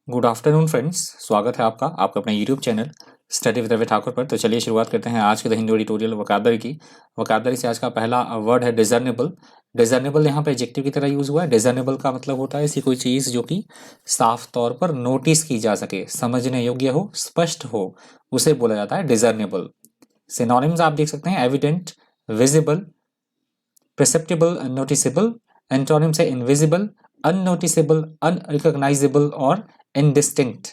Good afternoon friends, स्वागत है आपका अपने YouTube channel study with Ravi Thakur पर। तो चलिए शुरुआत करते हैं आज के द हिंदी ट्यूटोरियल वोकैबुलरी की। वोकैबुलरी से आज का पहला वर्ड है डिजर्नेबल। डिजर्नेबल यहाँ पे एडजेक्टिव की तरह यूज हुआ है। डिजर्नेबल का मतलब होता है ऐसी कोई चीज़ जो कि साफ तौर पर नोटिस की जा सके, समझने योग्य हो, स्पष्ट हो, उसे बोला जाता है डिजर्नेबल। सिनोनिम्स आप देख सकते हैं evident, visible, perceptible, noticeable. Antonym से इनविजिबल, अननोटिसेबल, अनरिकॉग्नाइजेबल और इनडिस्टिंक्ट।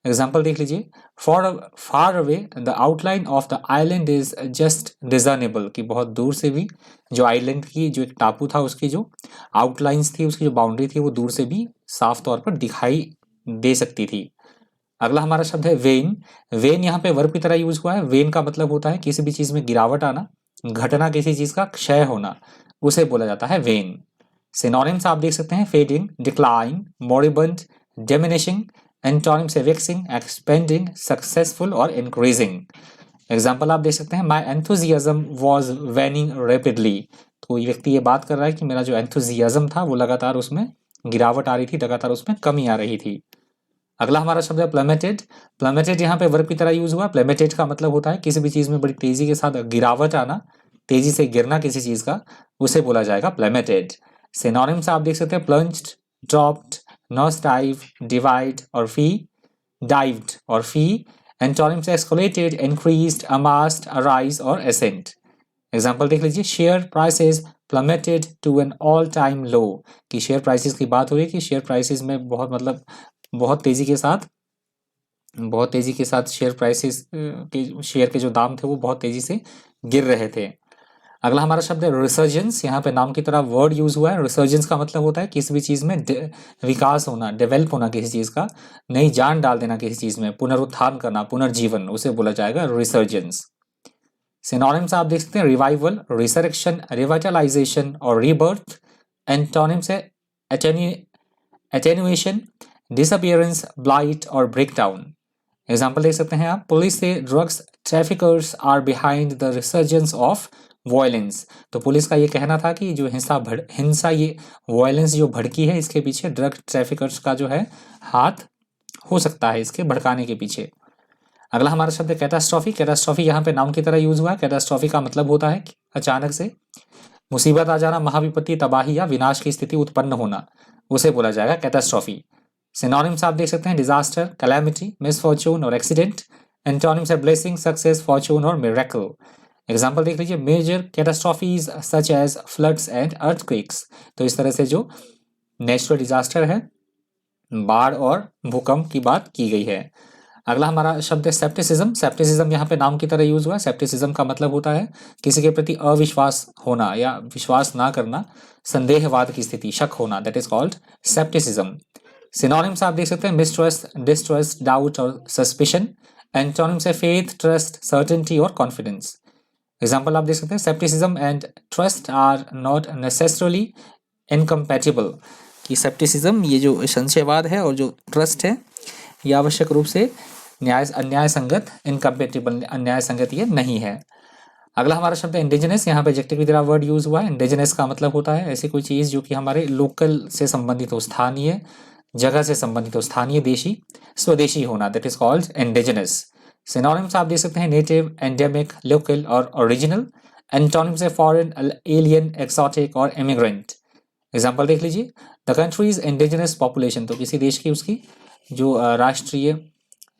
एग्जाम्पल देख लीजिए, far away the outline of the island is just discernible, कि बहुत दूर से भी जो आइलैंड की जो एक टापू था उसकी जो आउटलाइंस थी, उसकी जो बाउंड्री थी, वो दूर से भी साफ तौर पर दिखाई दे सकती थी। अगला हमारा शब्द है वेन। वेन यहाँ पे वर्ब की तरह यूज हुआ है। वेन का मतलब होता है किसी भी चीज में गिरावट आना, घटना, किसी चीज का क्षय होना, उसे बोला जाता है वेन। सिनोनिम्स आप देख सकते हैं फेडिंग, डिक्लाइन, मोरिबंड, डिमिनिशिंग। एंटोनिम से विक्सिंग, एक्सपेंडिंग, सक्सेसफुल और इंक्रीजिंग। एग्जाम्पल आप देख सकते हैं माई एंथुजियाज्म वॉज वेनिंग रैपिडली। तो ये व्यक्ति ये बात कर रहा है कि मेरा जो एंथुजियाज्म था वो लगातार उसमें गिरावट आ रही थी, लगातार उसमें कमी आ रही थी। अगला हमारा शब्द है प्लमेटेड। प्लमेटेड यहाँ पे वर्ब की तरह यूज हुआ। प्लमेटेड का मतलब होता है किसी भी चीज में बड़ी तेजी के साथ गिरावट आना, तेजी से गिरना किसी चीज का, उसे बोला जाएगा प्लमेटेड। सिनोनिम्स आप देख सकते हैं plunged, dropped, nose dive, dived और फी, डाइव्ड और fell. Antonyms escalated, increased, amassed, arise और एसेंट। एग्जाम्पल देख लीजिए, share prices plummeted to an all time low, कि शेयर प्राइसेस की बात हो रही है कि शेयर प्राइसेस में बहुत तेजी के साथ शेयर प्राइसेस के शेयर के जो दाम थे वो बहुत तेजी से गिर रहे थे। अगला हमारा शब्द है रिसर्जेंस। यहाँ पे नाम की तरह वर्ड यूज हुआ है। रिसर्जेंस का मतलब होता है किसी भी चीज में विकास होना, डेवलप होना किसी चीज का, नई जान डाल देना किसी चीज में, पुनरुत्थान करना, पुनर्जीवन, उसे बोला जाएगा रिसर्जेंस। सिनोनिम्स आप देख सकते हैं रिवाइवल, रिसरेक्शन, रिवाइटलाइजेशन और रीबर्थ। एंटोनिम्स है एटेन्युएशन, डिसअपियरेंस, ब्लाइट और ब्रेकडाउन। एग्जाम्पल देख सकते हैं आप, पुलिस से drugs traffickers are behind the resurgence of violence. तो पुलिस का ये कहना था कि जो हिंसा ये वायलेंस जो भड़की है, इसके पीछे ड्रग ट्रैफिकर्स का जो है हाथ हो सकता है, इसके भड़काने के पीछे। अगला हमारा शब्द है कैटास्ट्रॉफी। कैटास्ट्रॉफी यहाँ पे नाउन की तरह यूज हुआ है। कैटास्ट्रॉफी का मतलब होता है कि अचानक से मुसीबत आ जाना, महाविपत्ति, तबाही या विनाश की स्थिति उत्पन्न होना, उसे बोला जाएगा कैटास्ट्रॉफी। सिनोनिम्स आप देख सकते हैं डिजास्टर, कैलामिटी, मिसफॉर्चून और एक्सीडेंट। एंटोनिम्स है ब्लेसिंग, सक्सेस, फॉर्चून और मिरेकल। एग्जाम्पल देख लीजिए, major catastrophes such as floods and earthquakes. तो इस तरह से जो नेचुरल डिजास्टर है, बाढ़ और भूकंप की बात की गई है। अगला हमारा शब्द है सेप्टिसिज्म। सेप्टिसिज्म यहाँ पे नाम की तरह यूज हुआ है। सेप्टिसिज्म का मतलब होता है किसी के प्रति अविश्वास होना या विश्वास ना करना, संदेहवाद की स्थिति, शक होना, that is called scepticism. Synonyms आप देख सकते हैं मिसट्रस्ट, डिस्ट्रस्ट, डाउट और सस्पिशन। एंटोनिम्स है फेथ, ट्रस्ट, सर्टेनिटी और कॉन्फिडेंस। एग्जाम्पल आप देख सकते हैं scepticism and trust are not necessarily incompatible, कि सेप्टिसिज्म ये जो संशयवाद है और जो ट्रस्ट है ये आवश्यक रूप से अन्याय संगत, इनकम्पेटिबल, अन्याय संगत ये नहीं है। अगला हमारा शब्द है इंडिजिनस। यहाँ पे एडजेक्टिव की तरह वर्ड यूज हुआ है। इंडिजिनस का मतलब होता है ऐसी कोई चीज जो कि हमारे लोकल से संबंधित हो, स्थानीय जगह से संबंधित हो, स्थानीय, देशी, स्वदेशी होना, that is called indigenous. Synonyms आप देख सकते हैं नेटिव, एंडेमिक, लोकल और ओरिजिनल। एंटोनिम्स है फॉरेन, एलियन, एक्सोटिक और इमिग्रेंट। एग्जाम्पल देख लीजिए, द कंट्रीज इंडिजिनस पॉपुलेशन। तो किसी देश की उसकी जो राष्ट्रीय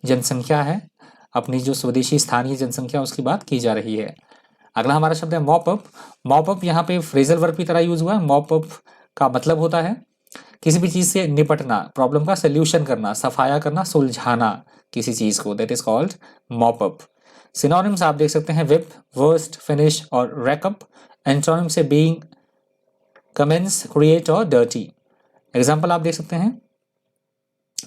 जनसंख्या है, अपनी जो स्वदेशी स्थानीय जनसंख्या, उसकी बात की जा रही है। अगला हमारा शब्द है मॉप अप। मॉप अप यहाँ पे फ्रेजल वर्ब की तरह यूज हुआ है। मॉप अप का मतलब होता है किसी भी चीज से निपटना, प्रॉब्लम का सोल्यूशन करना, सफाया करना, सुलझाना किसी चीज को, that is called mop up. Synonyms आप देख सकते हैं विप, वर्स्ट, फिनिश और रैकअप। एंटोनिम से बीइंग, कमेंस, क्रिएट और डर्टी। एग्जाम्पल आप देख सकते हैं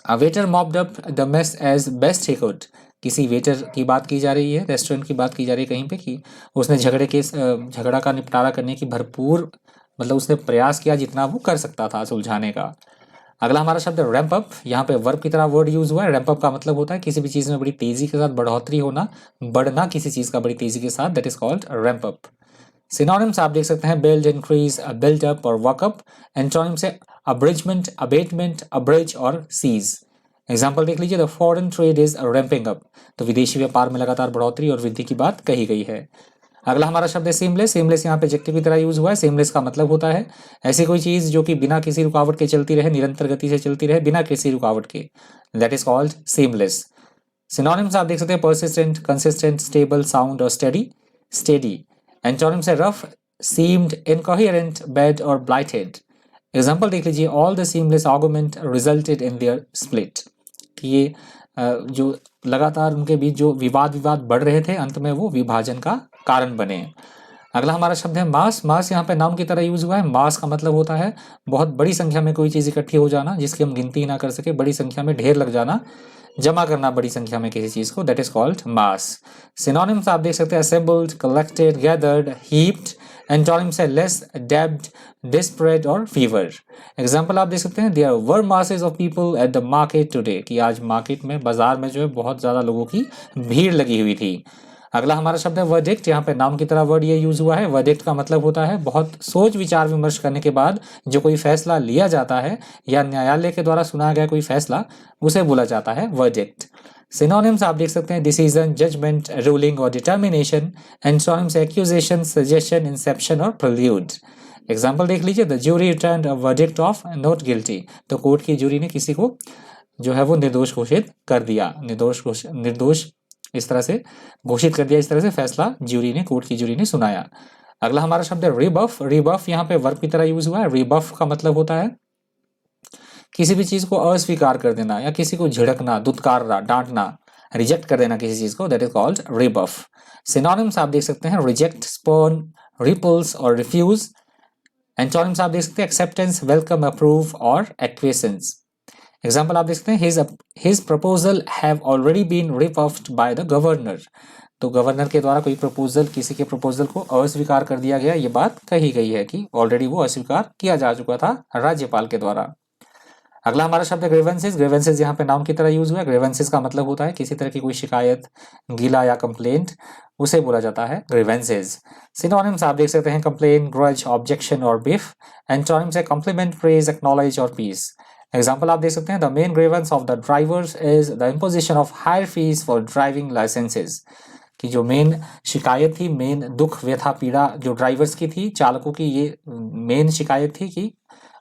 A waiter mopped up the mess as best he could। किसी वेटर की बात की जा रही है, रेस्टोरेंट की बात की जा रही है कहीं पे, कि उसने झगड़ा का निपटारा करने की भरपूर, मतलब उसने प्रयास किया जितना वो कर सकता था सुलझाने का। अगला हमारा शब्द है रैंप अप। यहाँ पे वर्ब की तरह वर्ड यूज हुआ है। रैंप अप का मतलब होता है किसी भी चीज में बड़ी तेजी के साथ बढ़ोतरी होना, बढ़ना किसी चीज का बड़ी तेजी के साथ, that is called ramp up. Synonyms आप देख सकते हैं बिल्ड, इंक्रीज, बिल्ड अप और वर्क अप। एंटोनिम्स है अब्रिजमेंट, अबेटमेंट, अब्रिज और सीज। एग्जाम्पल देख लीजिए, the foreign trade is ramping up, तो विदेशी व्यापार में लगातार बढ़ोतरी और वृद्धि की बात कही गई है। अगला हमारा शब्द है सीमलेस। सीमलेस यहाँ पे एडजेक्टिव की तरह यूज हुआ है। सीमलेस का मतलब होता है ऐसी कोई चीज जो कि बिना किसी रुकावट के चलती रहे, निरंतर गति से चलती रहे, बिना किसी रुकावट के, that is called seamless. Synonyms आप देख सकते हैं, परसिस्टेंट, कंसिस्टेंट, स्टेबल, साउंड और स्टेडी। स्टेडी। एंटोनिम्स है रफ, सीम्ड, इनकोहेरेंट, बैड और ब्लाइटेड। एग्जाम्पल देख लीजिए, all the seamless argument resulted in their split, कि ये जो लगातार उनके बीच जो विवाद बढ़ रहे थे, अंत में वो विभाजन का कारण बने। अगला हमारा शब्द है मास। मास यहाँ पे नाउन की तरह यूज हुआ है। मास का मतलब होता है बहुत बड़ी संख्या में कोई चीज इकट्ठी हो जाना जिसकी हम गिनती ही ना कर सके, बड़ी संख्या में ढेर लग जाना, जमा करना बड़ी संख्या में किसी चीज को, that is called mass. Synonyms आप देख सकते हैं, assembled, collected, gathered, heaped. Antonyms है लेस, डेब्ड, डिस्प्रेड और फीवर। एग्जाम्पल आप देख सकते हैं, there were masses of people at the market today, कि आज मार्केट में, बाजार में जो है बहुत ज्यादा लोगों की भीड़ लगी हुई थी। अगला हमारा शब्द है वर्डिक्ट। यहाँ पे नाउन की तरह वर्ड ये यूज हुआ है। वर्डिक्ट का मतलब होता है बहुत सोच विचार विमर्श करने के बाद जो कोई फैसला लिया जाता है या न्यायालय के द्वारा सुनाया गया कोई फैसला, उसे बोला जाता है वर्डिक्ट। सिनोनिम्स आप देख सकते हैं, डिसीजन, जजमेंट, रूलिंग और determination. Antonyms accusation, suggestion, Inception और प्रिल्यूड। एग्जाम्पल देख लीजिए, the jury returned a verdict of not guilty, तो कोर्ट की ज्यूरी ने किसी को जो है वो निर्दोष घोषित कर दिया, निर्दोष इस तरह से घोषित कर दिया, इस तरह से फैसला ज्यूरी ने, कोर्ट की ज्यूरी ने सुनाया। अगला हमारा शब्द है रिबफ। रिबफ यहाँ पे वर्ब की तरह यूज हुआ है। रिबफ का मतलब होता है किसी भी चीज को अस्वीकार कर देना या किसी को झिड़कना, दुत्कारना, डांटना, रिजेक्ट कर देना किसी चीज को, दैट इज कॉल्ड रिबफ। सिनोनिम्स आप देख सकते हैं, रिजेक्ट, स्पर्न, रिपल्स और रिफ्यूज। एंटोनिम्स आप देख सकते हैं, एक्सेप्टेंस, वेलकम, अप्रूव और एक्वेसेंस। एग्जाम्पल आप देख सकते हैं, his proposal have already been rebuffed by the governor, तो गवर्नर के द्वारा कोई प्रपोजल, किसी के प्रपोजल को अस्वीकार कर दिया गया, ये बात कही गई है कि ऑलरेडी वो अस्वीकार किया जा चुका था राज्यपाल के द्वारा। अगला हमारा शब्द है ग्रीवेंसेस। ग्रीवेंसेस यहाँ पे नाउन की तरह यूज हुआ है। ग्रीवेंसेस का मतलब होता है किसी तरह की कोई शिकायत, गीला या कंप्लेंट, उसे बोला जाता है ग्रीवेंसेस। सिनोनिम्स आप देख सकते हैं, कंप्लेन, ग्रज, ऑब्जेक्शन और बीफ। एंटोनिम्स है कॉम्प्लीमेंट, प्रेज, एक्नॉलेज और पीस। एग्जाम्पल आप देख सकते हैं, the main grievance of the drivers is the imposition of higher fees for driving licences, कि जो मेन शिकायत थी, मेन दुख, व्यथा, पीड़ा जो ड्राइवर्स की थी, चालकों की, ये मेन शिकायत थी कि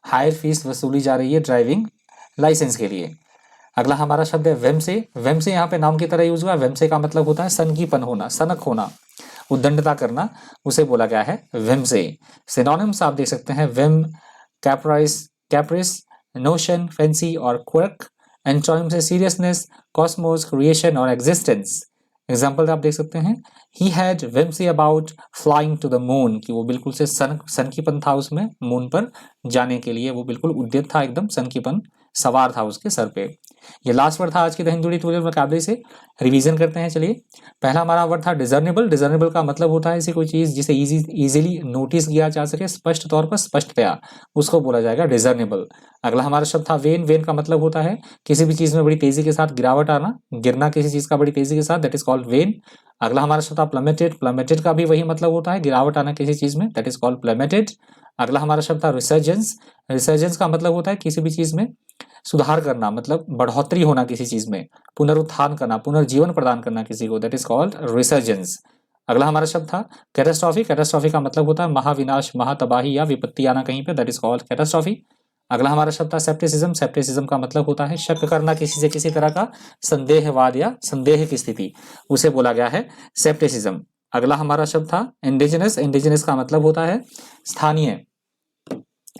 हायर फीस वसूली जा रही है ड्राइविंग लाइसेंस के लिए। अगला हमारा शब्द है वेमसे। वेमसे यहाँ पे नाम की तरह यूज हुआ है। वेमसे का मतलब होता है सनकीपन होना, सनक होना, उद्दंडता करना, उसे बोला गया है वेमसे। सिनोनिम्स आप देख सकते हैं, वेम, कैप्रिस, नोशन, फैंसी और क्वर्क। एंटोनिम्स है सीरियसनेस, कॉस्मोस, क्रिएशन और एग्जिस्टेंस। एग्जाम्पल आप देख सकते हैं, he had whimsy about flying to the moon, कि वो बिल्कुल से सनकीपन था उसमें, मून पर जाने के लिए वो बिल्कुल उद्यत था, एकदम सनकीपन सवार था उसके सर पे। ये लास्ट वर्ड था आज की द हिंदू ट्यूटोरियल मुकाबले से। रिवीजन करते हैं, चलिए। पहला हमारा वर्ड था डिजर्नेबल। डिजर्नेबल का मतलब होता है ऐसी कोई चीज जिसे इजीली नोटिस किया जा सके, स्पष्ट तौर पर, स्पष्टतया, उसको बोला जाएगा डिजर्नेबल। अगला हमारा शब्द था वेन। वेन का मतलब होता है किसी भी चीज में बड़ी तेजी के साथ गिरावट आना, गिरना किसी चीज का बड़ी तेजी के साथ, दैट इज कॉल्ड वेन। अगला हमारा शब्द था प्लमेटेड। प्लमेटेड का भी वही मतलब होता है, गिरावट आना किसी चीज में, दैट इज कॉल्ड प्लमेटेड। अगला हमारा शब्द था रिसर्जेंस। रिसर्जेंस का मतलब होता है किसी भी चीज में सुधार करना, मतलब बढ़ोतरी होना किसी चीज में, पुनरुत्थान करना, पुनर्जीवन प्रदान करना किसी को, दैट इज कॉल्ड रिसर्जेंस। अगला हमारा शब्द था कैटास्ट्रॉफी। कैटास्ट्रॉफी का मतलब होता है महाविनाश, महातबाही या विपत्ति आना कहीं पे, दैट इज कॉल्ड कैटास्ट्रॉफी। अगला हमारा शब्द था सेप्टिसिज्म। सेप्टिसिज्म का मतलब होता है शक करना किसी से, किसी तरह का संदेहवाद या संदेह की स्थिति, उसे बोला गया है सेप्टिसिज्म। अगला हमारा शब्द था इंडिजिनस। इंडिजिनस का मतलब होता है स्थानीय,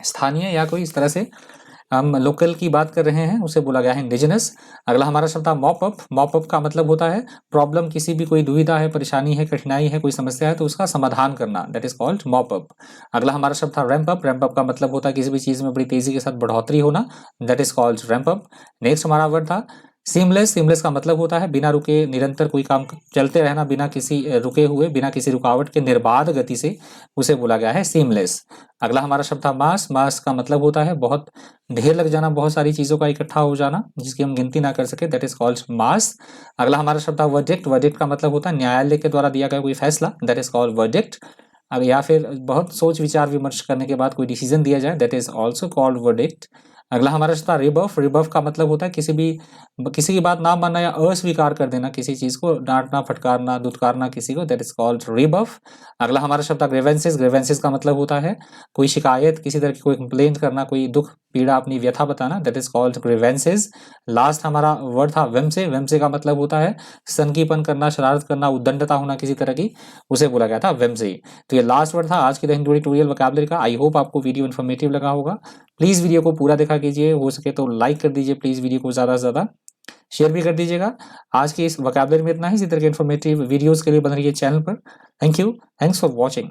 स्थानीय या कोई इस तरह से हम लोकल की बात कर रहे हैं, उसे बोला गया है इंडिजिनस। अगला हमारा शब्द था मॉप अप। मॉप अप का मतलब होता है प्रॉब्लम, किसी भी कोई दुविधा है, परेशानी है, कठिनाई है, कोई समस्या है तो उसका समाधान करना, that is called mop up. अगला हमारा शब्द था रैंप अप। रैंप अप का मतलब होता है किसी भी चीज में बड़ी तेजी के साथ बढ़ोतरी होना, that is called ramp up. Next हमारा वर्ड था सीमलेस। सीमलेस का मतलब होता है बिना रुके, निरंतर कोई काम चलते रहना, बिना किसी रुके हुए, बिना किसी रुकावट के, निर्बाध गति से, उसे बोला गया है सीमलेस। अगला हमारा शब्द था मास। मास का मतलब होता है बहुत ढेर लग जाना, बहुत सारी चीजों का इकट्ठा हो जाना जिसकी हम गिनती ना कर सके, दैट इज कॉल्ड मास। अगला हमारा शब्द था वर्डिक्ट। वर्डिक्ट का मतलब होता है न्यायालय के द्वारा दिया गया कोई फैसला, दैट इज कॉल्ड वर्डिक्ट। अब या फिर बहुत सोच विचार विमर्श करने के बाद कोई डिसीजन दिया जाए, that is also called verdict. अगला हमारा शब्द था रिबफ। रिबफ का मतलब होता है किसी भी किसी की बात ना मानना या अस्वीकार कर देना किसी चीज को, डांटना, फटकारना, दुत्कारना किसी को, दैट इज कॉल्ड रिबफ। अगला हमारा शब्द ग्रीवेंसेस। ग्रीवेंसेस का मतलब होता है कोई शिकायत, किसी तरह की कोई कंप्लेंट करना, कोई दुख पीड़ा, अपनी व्यथा बताना, that is called grievances. Last हमारा वर्ड था वेमसे। वेमसे का मतलब होता है सनकीपन करना, शरारत करना, उद्दंडता होना किसी तरह की, उसे बोला गया था वेमसे। तो ये लास्ट वर्ड था आज के द हिंदू ट्यूटोरियल वोकैबुलरी का। आई होप आपको वीडियो इन्फॉर्मेटिव लगा होगा। प्लीज वीडियो को पूरा देखा कीजिए, हो सके तो लाइक कर दीजिए प्लीज वीडियो को, ज्यादा से ज्यादा शेयर भी कर दीजिएगा। आज की इस वोकैबुलरी में इतना ही। इसी तरह के इन्फॉर्मेटिव वीडियोस के लिए बन रही है चैनल पर। Thank you, thanks for watching.